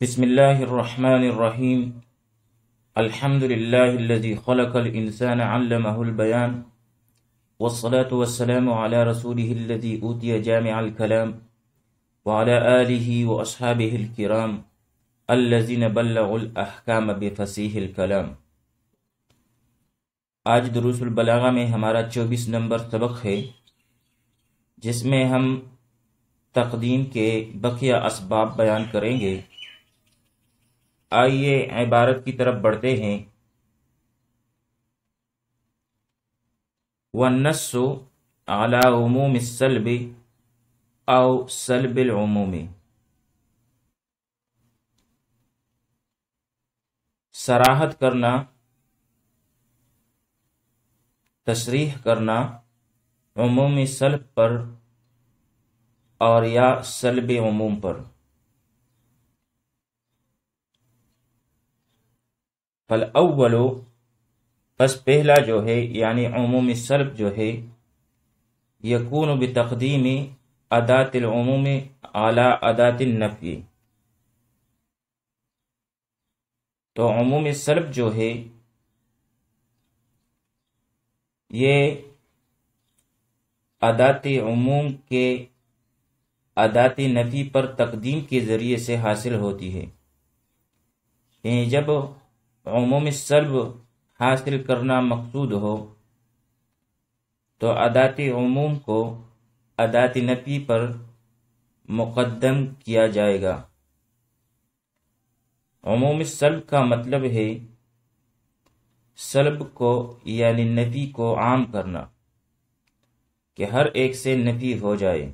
بسم اللہ الرحمن الرحیم الحمد للہ الذی خلق الانسان علمہ البیان والصلاة والسلام علی رسولہ الذی اوتی جامع الکلام وعلى آلہ واصحابہ الکرام الذین بلغوا الاحکام بفصیح الکلام۔ آج دروس البلاغہ میں ہمارا 24 نمبر سبق ہے، جس میں ہم تقدیم کے بقیہ اسباب بیان کریں گے۔ آئیے عبارت کی طرف بڑھتے ہیں۔ والنص على عموم السلب او سلب العموم، صراحت کرنا، تصریح کرنا عمومی سلب پر اور یا سلب عموم پر۔ فالاول، پس پہلا جو ہے یعنی عمومی سلب جو ہے، یکون بتقدیم اداة العموم علی اداة النفی، تو عمومی سلب جو ہے یہ اداة عموم کے اداة نفی پر تقدیم کے ذریعے سے حاصل ہوتی ہے۔ یعنی جب عمومی سلب حاصل کرنا مقصود ہو تو اداة عموم کو اداة نفی پر مقدم کیا جائے گا۔ عمومی سلب کا مطلب ہے سلب کو یعنی نفی کو عام کرنا، کہ ہر ایک سے نفی ہو جائے۔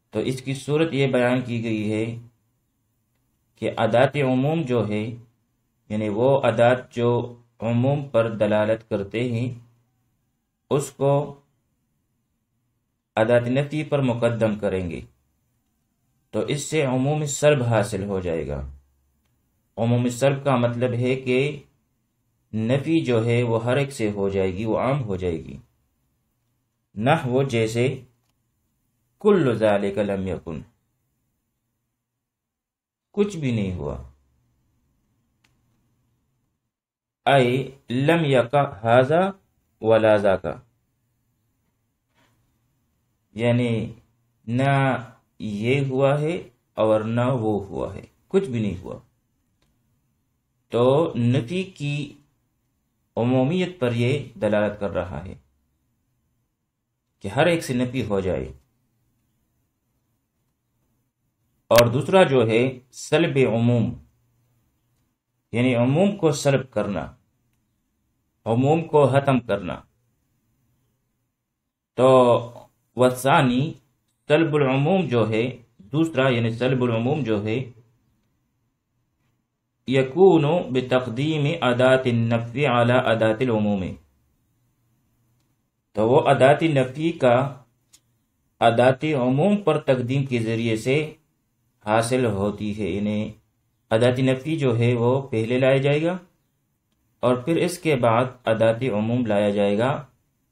تو اس کی صورت یہ بیان کی گئی ہے کہ اداة عموم جو ہے یعنی وہ ادات جو عموم پر دلالت کرتے ہیں اس کو اداة نفی پر مقدم کریں گے، تو اس سے عمومی سلب حاصل ہو جائے گا۔ عمومی سلب کا مطلب ہے کہ نفی جو ہے وہ ہر ایک سے ہو جائے گی، وہ عام ہو جائے گی۔ نحو جیسے کل ذالک لم یکن، کچھ بھی نہیں ہوا۔ اے لم یکا ھذا ولا ذاکا، یعنی نہ یہ ہوا ہے اور نہ وہ ہوا ہے، کچھ بھی نہیں ہوا۔ تو نفی کی عمومیت پر یہ دلالت کر رہا ہے کہ ہر ایک سے نفی ہو جائے۔ اور دوسرا جو ہے سلب عموم، یعنی عموم کو سلب کرنا، عموم کو ختم کرنا۔ تو والثانی، سلب العموم جو ہے دوسرا یعنی سلب العموم جو ہے، یکون بتقدیم اداة النفی علی اداة العموم، تو وہ اداة نفی کا اداة عموم پر تقدیم کے ذریعے سے حاصل ہوتی ہے۔ یعنی اداة نفی جو ہے وہ پہلے لایا جائے گا اور پھر اس کے بعد اداة عموم لایا جائے گا،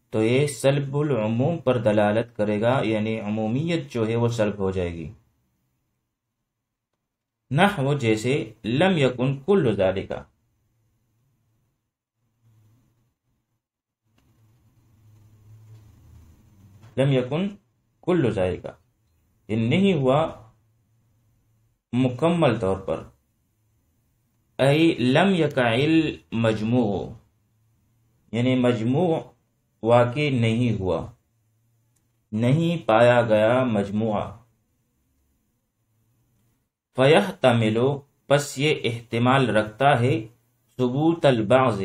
تو یہ سلب العموم پر دلالت کرے گا، یعنی عمومیت جو ہے وہ سلب ہو جائے گی۔ نحو جیسے لم یکن کل ذالک، لم یکن کل ذالک، یہ نہیں ہوا مکمل طور پر۔ ای لم یقع المجموع، یعنی مجموع واقع نہیں ہوا، نہیں پایا گیا مجموعہ۔ فیحتمل، پس یہ احتمال رکھتا ہے ثبوت البعض،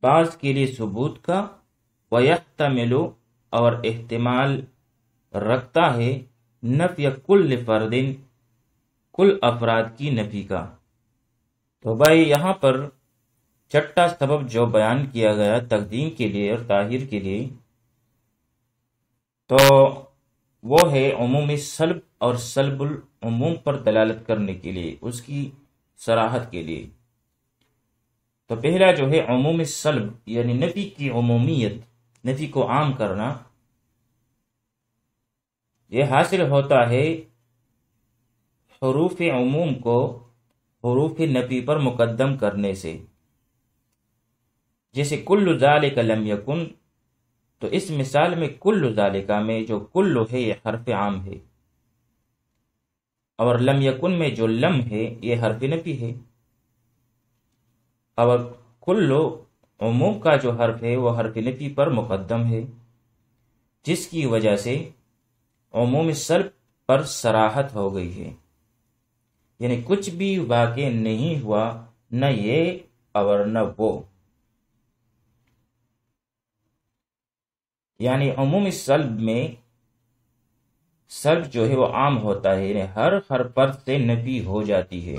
بعض کے لیے ثبوت کا، ویحتمل اور احتمال رکھتا ہے نفی کل فرد، کل افراد کی نفی کا۔ تو بھائی یہاں پر چھٹا سبب جو بیان کیا گیا تقدیم کے لیے اور تاخیر کے لیے، تو وہ ہے عمومی سلب اور سلب العموم پر دلالت کرنے کے لیے، اس کی صراحت کے لیے۔ تو پہلا جو ہے عمومی سلب یعنی نفی کی عمومیت، نفی کو عام کرنا، یہ حاصل ہوتا ہے حروف عموم کو حروف نفی پر مقدم کرنے سے، جیسے کل ذالک لم یکن، تو اس مثال میں کل ذالکہ میں جو کل ہے یہ حرف عام ہے، اور لم یکن میں جو لم ہے یہ حرف نفی ہے، اور کل عموم کا جو حرف ہے وہ حرف نفی پر مقدم ہے، جس کی وجہ سے عموم سلب پر صراحت ہو گئی ہے، یعنی کچھ بھی واقع نہیں ہوا، نہ یہ اور نہ وہ، یعنی عموم سلب میں سلب جو ہے وہ عام ہوتا ہے، یعنی ہر فرد سے نفی ہو جاتی ہے،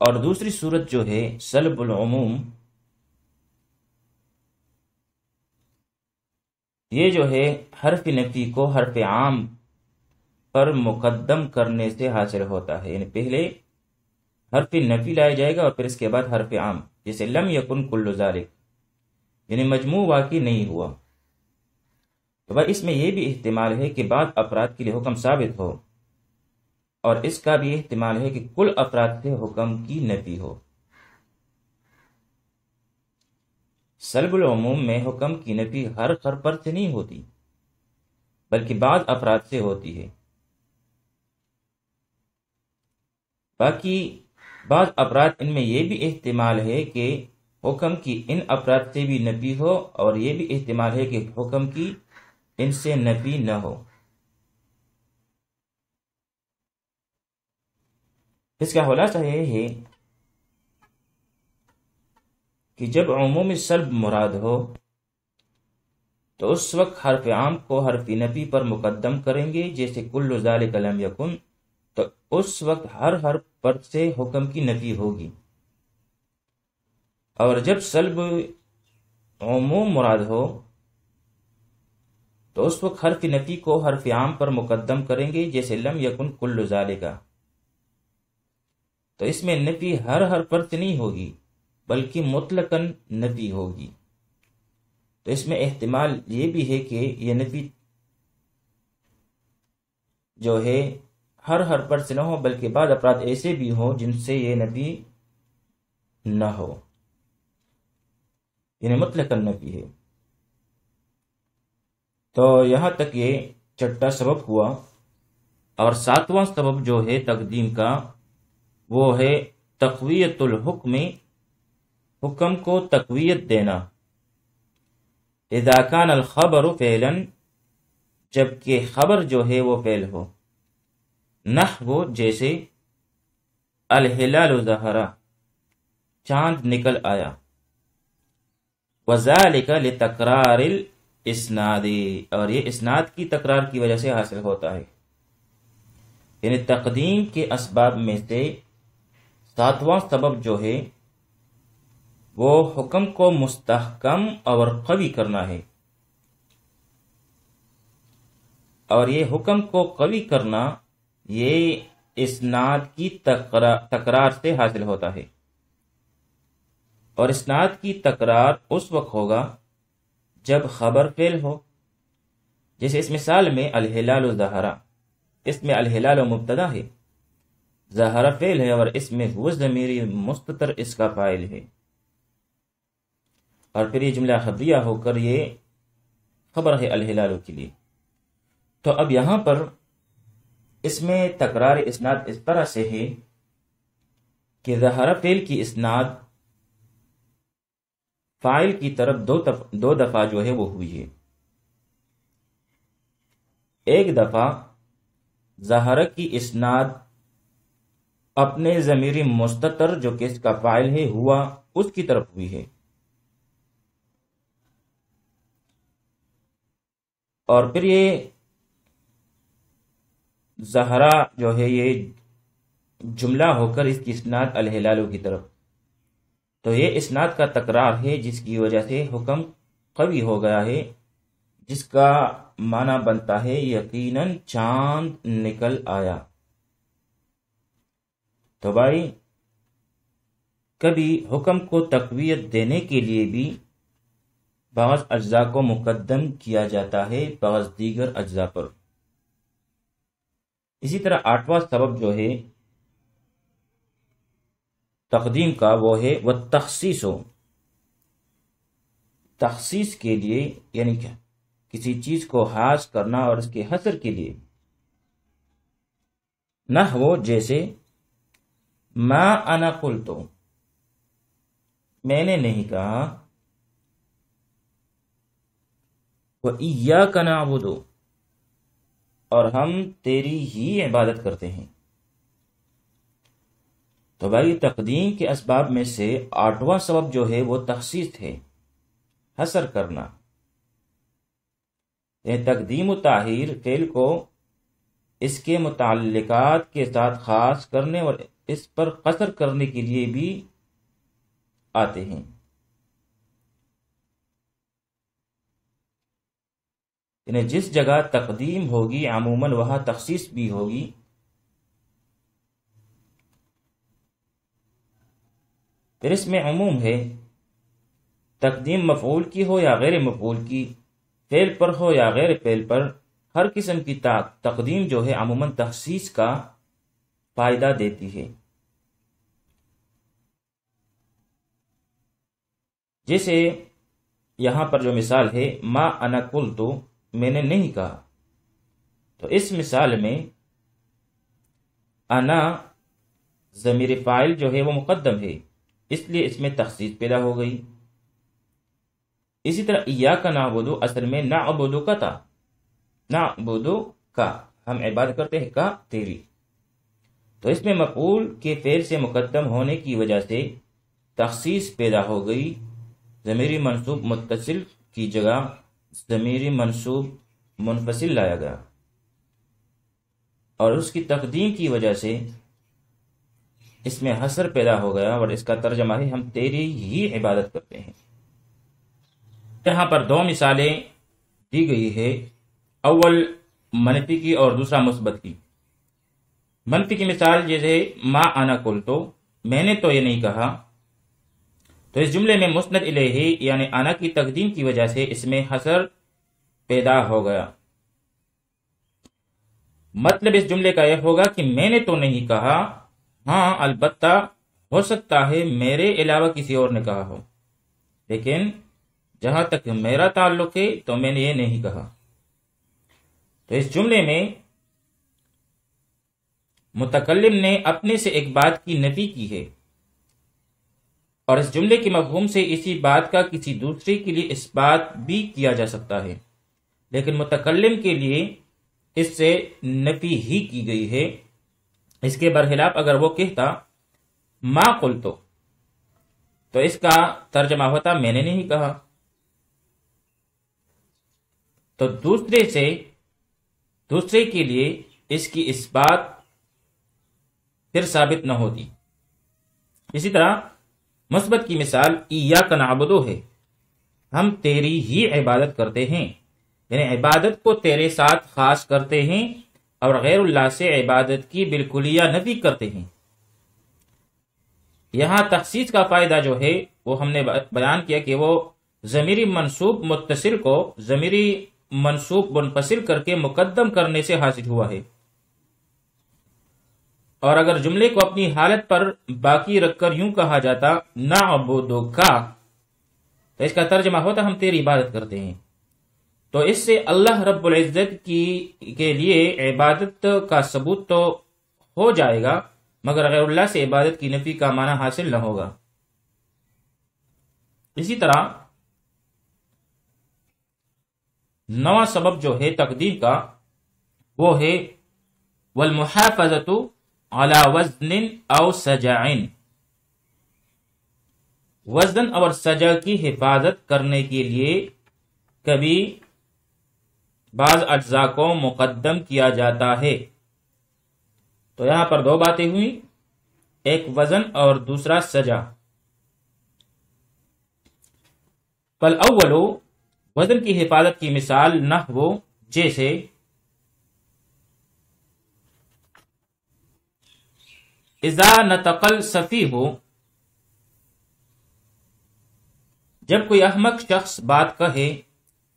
اور دوسری صورت جو ہے سلب العموم، یہ جو ہے حرف نفی کو حرف عام پر مقدم کرنے سے حاصل ہوتا ہے، یعنی پہلے حرف نفی لایا جائے گا اور پھر اس کے بعد حرف عام، جیسے لم یکن کل ذالک، یعنی مجموع واقع نہیں ہوا۔ تو بھائی اس میں یہ بھی احتمال ہے کہ بعض افراد کے لیے حکم ثابت ہو، اور اس کا بھی احتمال ہے کہ کل افراد سے حکم کی نفی ہو۔ سلب العموم میں حکم کی نفی ہر فرد سے نہیں ہوتی، بلکہ بعض افراد سے ہوتی ہے، باقی بعض افراد ان میں یہ بھی احتمال ہے کہ حکم کی ان افراد سے بھی نفی ہو، اور یہ بھی احتمال ہے کہ حکم کی ان سے نفی نہ ہو۔ اس کا خلاصہ یہ ہے کہ جب عموم سلب مراد ہو تو اس وقت حرف عام کو حرف نفی پر مقدم کریں گے، جیسے کل ذالک لم یکن، تو اس وقت ہر فرد سے حکم کی نفی ہوگی، اور جب سلب عموم مراد ہو تو اس وقت حرف نفی کو حرف عام پر مقدم کریں گے، جیسے لم یکن کل ذالک، تو اس میں نفی ہر فرد سے نہیں ہوگی بلکہ مطلقاً نفی ہوگی۔ تو اس میں احتمال یہ بھی ہے کہ یہ نفی جو ہے ہر فرد سے نہ ہو، بلکہ بعض افراد ایسے بھی ہوں جن سے یہ نفی نہ ہو، یعنی مطلقاً نفی ہے۔ تو یہاں تک یہ چھٹا سبب ہوا، اور ساتواں سبب جو ہے تقدیم کا وہ ہے تقویت الحکم، حکم کو تقویت دینا، اذا کان الخبر فعلا، جبکہ خبر جو ہے وہ فعل ہو، نحو جیسے الہلال ظہر، چاند نکل آیا، وذالک لتکرار الاسناد، اور یہ اسناد کی تکرار کی وجہ سے حاصل ہوتا ہے، یعنی تقدیم کے اسباب میں سے ساتواں سبب جو ہے وہ حکم کو مستحکم اور قوی کرنا ہے، اور یہ حکم کو قوی کرنا یہ اسناد کی تکرار سے حاصل ہوتا ہے، اور اسناد کی تکرار اس وقت ہوگا جب خبر فعل ہو، جیسے اس مثال میں الہلال ظہر، اس میں الہلال مبتدا ہے، ظہر فعل ہے، اور اس میں ہو ضمیر مستتر اس کا فاعل ہے، اور پھر یہ جملہ خبریہ ہو کر یہ خبر ہے الہلال کے لیے۔ تو اب یہاں پر اس میں تکرار اسناد اس طرح سے ہے کہ ظہر فعل کی اسناد فاعل کی طرف دو دفعہ جو ہے وہ ہوئی ہے۔ ایک دفعہ ظہر کی اسناد اپنے ضمیر مستتر جو کہ اس کا فاعل ہے ہوا، اس کی طرف ہوئی ہے، اور پھر یہ ظہرا جو ہے یہ جملہ ہو کر اس کی اسناد الہلال کی طرف، تو یہ اسناد کا تکرار ہے جس کی وجہ سے حکم قوی ہو گیا ہے، جس کا معنی بنتا ہے یقیناً چاند نکل آیا۔ تو بھائی کبھی حکم کو تقویت دینے کے لیے بھی بعض اجزاء کو مقدم کیا جاتا ہے بعض دیگر اجزاء پر۔ اسی طرح 8واں سبب جو ہے تقدیم کا وہ ہے وہ تخصیص ہو، تخصیص کے لیے یعنی کیا کسی چیز کو خاص کرنا اور اس کے حصر کے لیے، نحو جیسے ما انا قلتو، میں نے نہیں کہا، وَإِيَّاكَ نَعْبُدُ، اور ہم تیری ہی عبادت کرتے ہیں۔ تو بھائی تقدیم کے اسباب میں سے 8واں سبب جو ہے وہ تخصیص ہے، حصر کرنا، یعنی تقدیم و تاخیر فعل کو اس کے متعلقات کے ساتھ خاص کرنے اور اس پر قصر کرنے کے لیے بھی آتے ہیں۔ یعنی جس جگہ تقدیم ہوگی عموماً وہاں تخصیص بھی ہوگی۔ پھر اس میں عموم ہے، تقدیم مفعول کی ہو یا غیر مفعول کی، فعل پر ہو یا غیر فعل پر، ہر قسم کی تقدیم جو ہے عموماً تخصیص کا فائدہ دیتی ہے۔ جیسے یہاں پر جو مثال ہے ما انا قلتو، میں نے نہیں کہا، تو اس مثال میں انا ضمیر فاعل جو ہے وہ مقدم ہے، اس لیے اس میں تخصیص پیدا ہو گئی۔ اسی طرح ایاک نعبد اصل میں نعبد کا تھا، نعبد کا، ہم عبادت کرتے ہیں کا تیری، تو اس میں مفعول کے فعل سے مقدم ہونے کی وجہ سے تخصیص پیدا ہو گئی، ضمیری منصوب متصل کی جگہ ضمیری منصوب منفصل لایا گیا، اور اس کی تقدیم کی وجہ سے اس میں حصر پیدا ہو گیا، اور اس کا ترجمہ ہے ہم تیری ہی عبادت کرتے ہیں۔ یہاں پر 2 مثالیں دی گئی ہے، اول منفی کی اور دوسرا مثبت کی۔ منفی کی مثال جیسے ما انا قلتو، میں نے تو یہ نہیں کہا، تو اس جملے میں مسند الیہ یعنی انا کی تقدیم کی وجہ سے اس میں حصر پیدا ہو گیا۔ مطلب اس جملے کا یہ ہوگا کہ میں نے تو نہیں کہا، ہاں البتہ ہو سکتا ہے میرے علاوہ کسی اور نے کہا ہو، لیکن جہاں تک میرا تعلق ہے تو میں نے یہ نہیں کہا۔ تو اس جملے میں متکلم نے اپنے سے ایک بات کی نفی کی ہے، اور اس جملے کے مفہوم سے اسی بات کا کسی دوسرے کے لیے اس بات بھی کیا جا سکتا ہے، لیکن متکلم کے لیے اس سے نفی ہی کی گئی ہے۔ اس کے برخلاف اگر وہ کہتا ما قلتو، تو اس کا ترجمہ ہوتا میں نے نہیں کہا، تو دوسرے کے لیے اس کی اس بات پھر ثابت نہ ہوتی۔ اسی طرح مثبت کی مثال ایاک نعبد ہے، ہم تیری ہی عبادت کرتے ہیں، یعنی عبادت کو تیرے ساتھ خاص کرتے ہیں اور غیر اللہ سے عبادت کی بالکلیہ نفی کرتے ہیں۔ یہاں تخصیص کا فائدہ جو ہے وہ ہم نے بیان کیا کہ وہ ضمیری منصوب متصل کو ضمیری منصوب منفصل کر کے مقدم کرنے سے حاصل ہوا ہے، اور اگر جملے کو اپنی حالت پر باقی رکھ کر یوں کہا جاتا نعبدک، تو اس کا ترجمہ ہوتا ہم تیری عبادت کرتے ہیں، تو اس سے اللہ رب العزت کے لیے عبادت کا ثبوت تو ہو جائے گا، مگر غیر اللہ سے عبادت کی نفی کا معنی حاصل نہ ہوگا۔ اسی طرح 9واں سبب جو ہے تقدیر کا وہ ہے والمحافظۃ علی وزن او سجع، وزن اور سجع کی حفاظت کرنے کے لیے کبھی بعض اجزاء کو مقدم کیا جاتا ہے۔ تو یہاں پر 2 باتیں ہوئی، ایک وزن اور دوسرا سجع۔ فالاول، وزن کی حفاظت کی مثال نحو جیسے اذا نطق السفیہ، جب کوئی احمق شخص بات کہے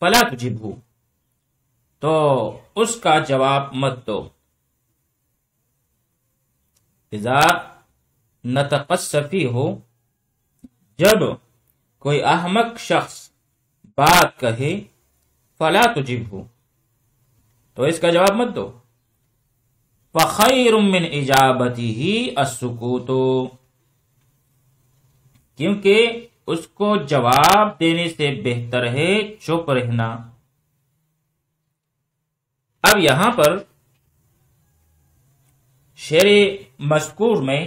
فلا تجبہ، تو اس کا جواب مت دو۔ اذا نطق السفیہ، جب کوئی احمق شخص بات کہے فلا تجبہ، تو اس کا جواب مت دو۔ فخیر من اجابتہ السکوت، کیونکہ اس کو جواب دینے سے بہتر ہے چپ رہنا۔ اب یہاں پر شعر مذکور میں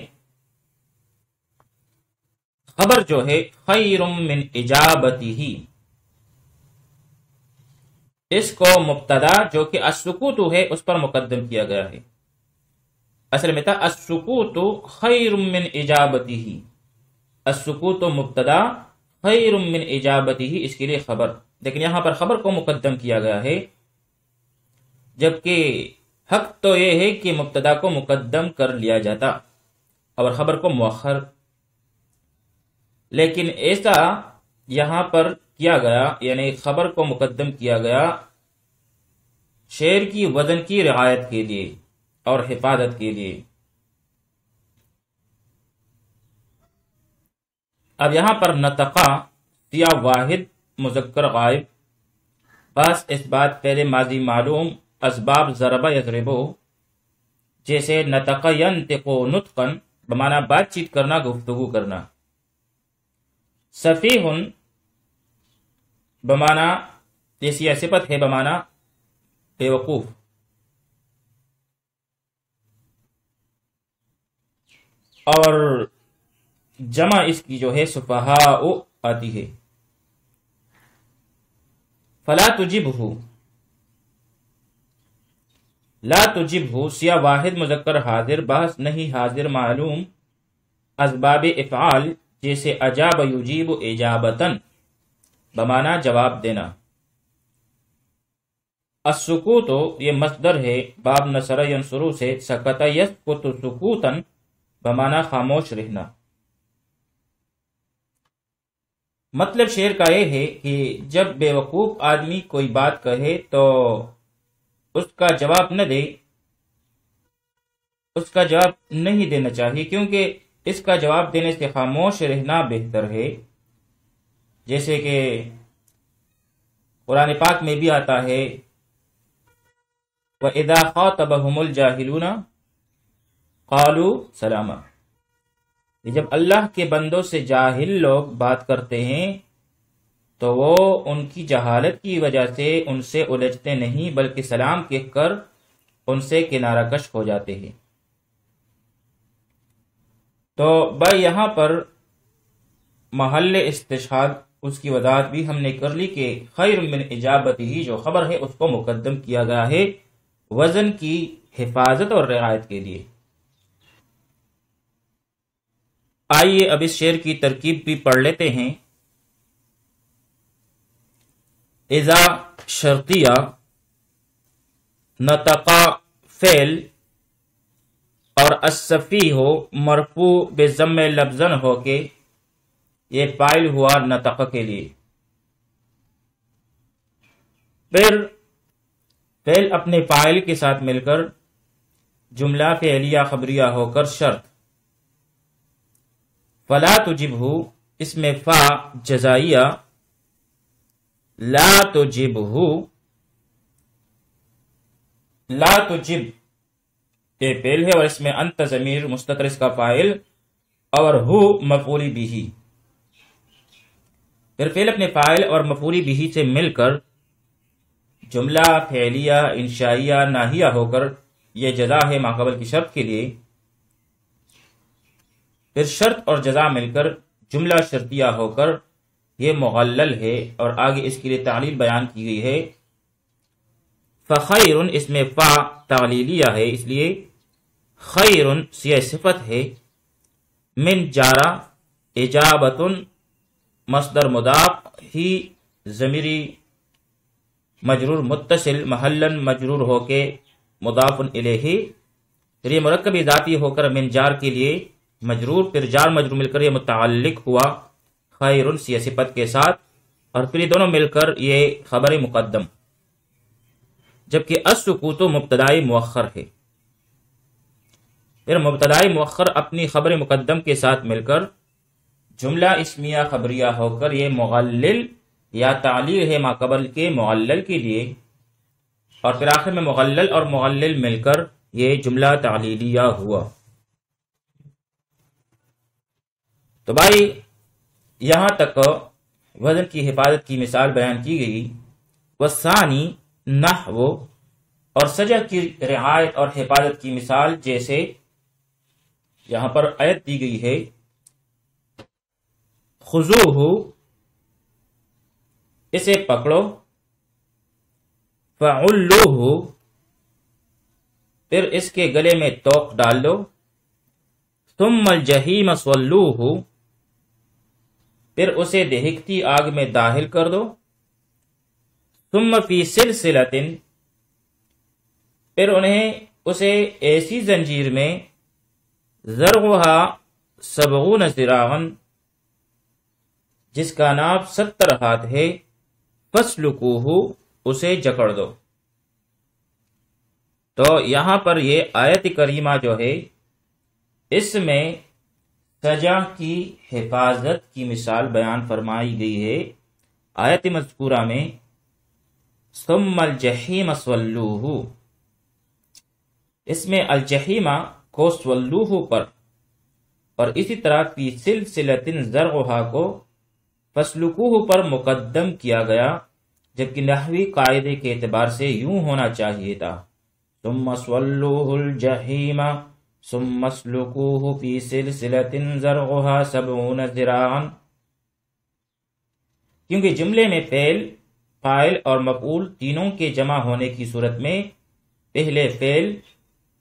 خبر جو ہے خیر من اجابتہ، اس کو مبتدا جو کہ السکوت ہے اس پر مقدم کیا گیا ہے۔ اصل میں تھا السکوت خیر من اجابتہ، السکوت مبتدا خیر من اجابتہ اس کے لیے خبر، لیکن یہاں پر خبر کو مقدم کیا گیا ہے، جبکہ حق تو یہ ہے کہ مبتدا کو مقدم کر لیا جاتا اور خبر کو مؤخر، لیکن ایسا یہاں پر کیا گیا، یعنی خبر کو مقدم کیا گیا شعر کی وزن کی رعایت کے لیے اور حفاظت کے لیے۔ اب یہاں پر نطقہ سیاہ واحد مذکر غائب، بس اس بات پہلے ماضی معلوم اسباب ضربہ یضربو، جیسے نطق ینطق نطقا بمعنی بات چیت کرنا، گفتگو کرنا۔ سفیہ بمعنی جیسی صفت ہے بمعنی بیوقوف۔ اور جمع اس کی جو ہے سفہاء آتی ہے۔ فلا تجبہ، لا تجبہ سیاہ واحد مذکر حاضر، بحث نہیں حاضر معلوم اسباب افعال، جیسے اجاب یجیب اجابتن بمعنی جواب دینا۔ السکوت یہ مصدر ہے باب نصر ینصرو سے، سکت یسکت سکوتن بمعنی خاموش رہنا۔ مطلب شعر کا یہ ہے کہ جب بے وقوف آدمی کوئی بات کہے تو اس کا جواب نہ دے، اس کا جواب نہیں دینا چاہیے، کیونکہ اس کا جواب دینے سے خاموش رہنا بہتر ہے۔ جیسے کہ قرآن پاک میں بھی آتا ہے وَإِذَا خَاطَبَهُمُ الْجَاهِلُونَ قَالُوا سَلَامًا، جب اللہ کے بندوں سے جاہل لوگ بات کرتے ہیں تو وہ ان کی جہالت کی وجہ سے ان سے الجھتے نہیں، بلکہ سلام کہہ کر ان سے کنارہ کش ہو جاتے ہیں۔ تو بھائی یہاں پر محل استشہاد اس کی وضاحت بھی ہم نے کر لی کہ خیر من اجابتہ ہی جو خبر ہے اس کو مقدم کیا گیا ہے وزن کی حفاظت اور رعایت کے لیے۔ آئیے اب اس شعر کی ترکیب بھی پڑھ لیتے ہیں۔ اذا شرطیہ، نطقا فعل، اور السفیہ مرفوع بضم لفظن ہو کے یہ فاعل ہوا نطق کے لیے۔ پھر فعل اپنے فاعل کے ساتھ مل کر جملہ فعلیہ خبریہ ہو کر شرط۔ فلا تجبہ اس میں فا جزائیہ، لا تجبہ، لا تجب یہ فعل ہے اور اس میں انت ضمیر مستتر اس کا فاعل اور ہو مفعول بھی۔ پھر فعل اپنے فاعل اور مفعول بھی سے مل کر جملہ فعلیہ انشائیہ ناہیہ ہو کر یہ جزا ہے ما قبل کی شرط کے لیے۔ پھر شرط اور جزا مل کر جملہ شرطیہ ہو کر یہ مغلل ہے، اور آگے اس کے لیے تعلیل بیان کی گئی ہے۔ فخیر اس میں فا تعلیلیہ ہے، اس لیے خیر سیہ صفت ہے، من جارہ اجابت مصدر مضاف ہی ضمیری مجرور متصل محلن مجرور ہو کے مضاف الیہ، پھر یہ مرکب ذاتی ہو کر من جار کے لیے مجرور، پھر جار مجرور مل کر یہ متعلق ہوا خیر سی صفت کے ساتھ، اور پھر یہ دونوں مل کر یہ خبر مقدم، جبکہ السکوت مبتدائی مؤخر ہے۔ پھر مبتدائی مؤخر اپنی خبر مقدم کے ساتھ مل کر جملہ اسمیہ خبریہ ہو کر یہ مغلل یا تعلیل ہے ما قبل کے معلل کے لیے، اور پھر آخر میں مغلل اور مغلل مل کر یہ جملہ تعلیلیہ ہوا۔ تو بھائی یہاں تک وزن کی حفاظت کی مثال بیان کی گئی۔ والثانی نحو، اور سجع کی رعایت اور حفاظت کی مثال جیسے یہاں پر آیت دی گئی ہے، خذوہ، اسے پکڑو، فعلوہ، پھر اس کے گلے میں توق ڈال دو، ثم الجحیم صلوہ، پھر اسے دہکتی آگ میں داخل کر دو، ثم فی سلسلۃ، پھر انہیں اسے ایسی زنجیر میں ذرعھا 70 ذراعا، جس کا ناپ 70 ہاتھ ہے، فاسلکوہ، اسے جکڑ دو۔ تو یہاں پر یہ آیت کریمہ جو ہے اس میں سجع کی حفاظت کی مثال بیان فرمائی گئی ہے۔ آیت مذکورہ میں ثم الجحیم صلوہ، اس میں الجحیمہ کو صلوہ پر، اور اسی طرح فی سلسلۃ ذرعھا کو فاسلکوہ پر مقدم کیا گیا، جبکہ نحوی قاعدے کے اعتبار سے یوں ہونا چاہیے تھا، ثم صلوہ الجحیم ثم اسلکوہ فی سلسلۃ ذرعھا 70 ذراعا، کیونکہ جملے میں فعل، فاعل اور مفعول تینوں کے جمع ہونے کی صورت میں پہلے فعل،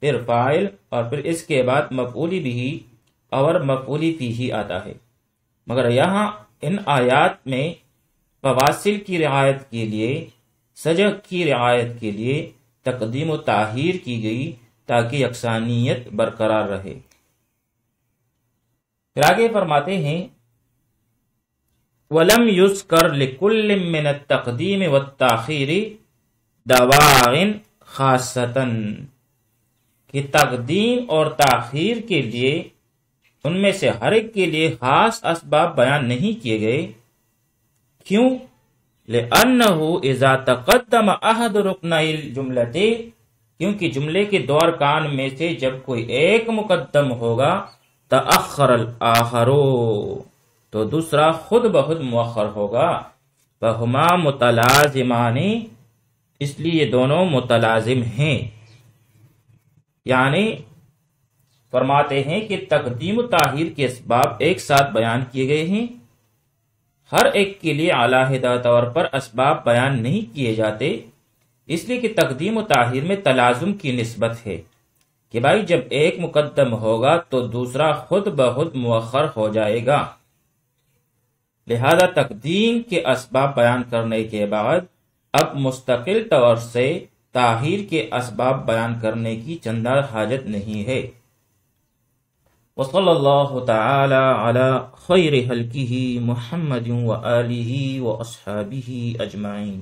پھر فاعل، اور پھر اس کے بعد مفعولی بھی اور مفعولی فیہ آتا ہے، مگر یہاں ان آیات میں فواصل کی رعایت کے لیے، سجع کی رعایت کے لیے تقدیم و تاخیر کی گئی تاکہ یکسانیت برقرار رہے۔ پھر آگے فرماتے ہیں وَلَمْ يُذْكَرْ لِكُلٍّ مِّنَ التَّقْدِيمِ وَالتَّأْخِيرِ دَوَاعٍ خَاصَّةً، کہ تقدیم اور تاخیر کے لیے ان میں سے ہر ایک کے لیے خاص اسباب بیان نہیں کیے گئے۔ کیوں؟ لِأَنَّهُ إِذَا تَقَدَّمَ أَحَدُ رُكْنَيِ الْجُمْلَةِ، کیونکہ جملے کے دو ارکان میں سے جب کوئی ایک مقدم ہوگا، تأخر الآخر، تو دوسرا خود بخود مؤخر ہوگا، فہما متلازمان، اس لیے یہ دونوں متلازم ہیں۔ یعنی فرماتے ہیں کہ تقدیم و تاخیر کے اسباب ایک ساتھ بیان کیے گئے ہیں، ہر ایک کے لیے علیحدہ طور پر اسباب بیان نہیں کیے جاتے، اس لیے کہ تقدیم و تاخیر میں تلازم کی نسبت ہے کہ بھائی جب ایک مقدم ہوگا تو دوسرا خود بخود مؤخر ہو جائے گا۔ لہذا تقدیم کے اسباب بیان کرنے کے بعد اب مستقل طور سے تاخیر کے اسباب بیان کرنے کی چندہ حاجت نہیں ہے۔ وصلی اللہ تعالی علی خیر خلقہ محمد وآلہ واصحابہ اجمعین۔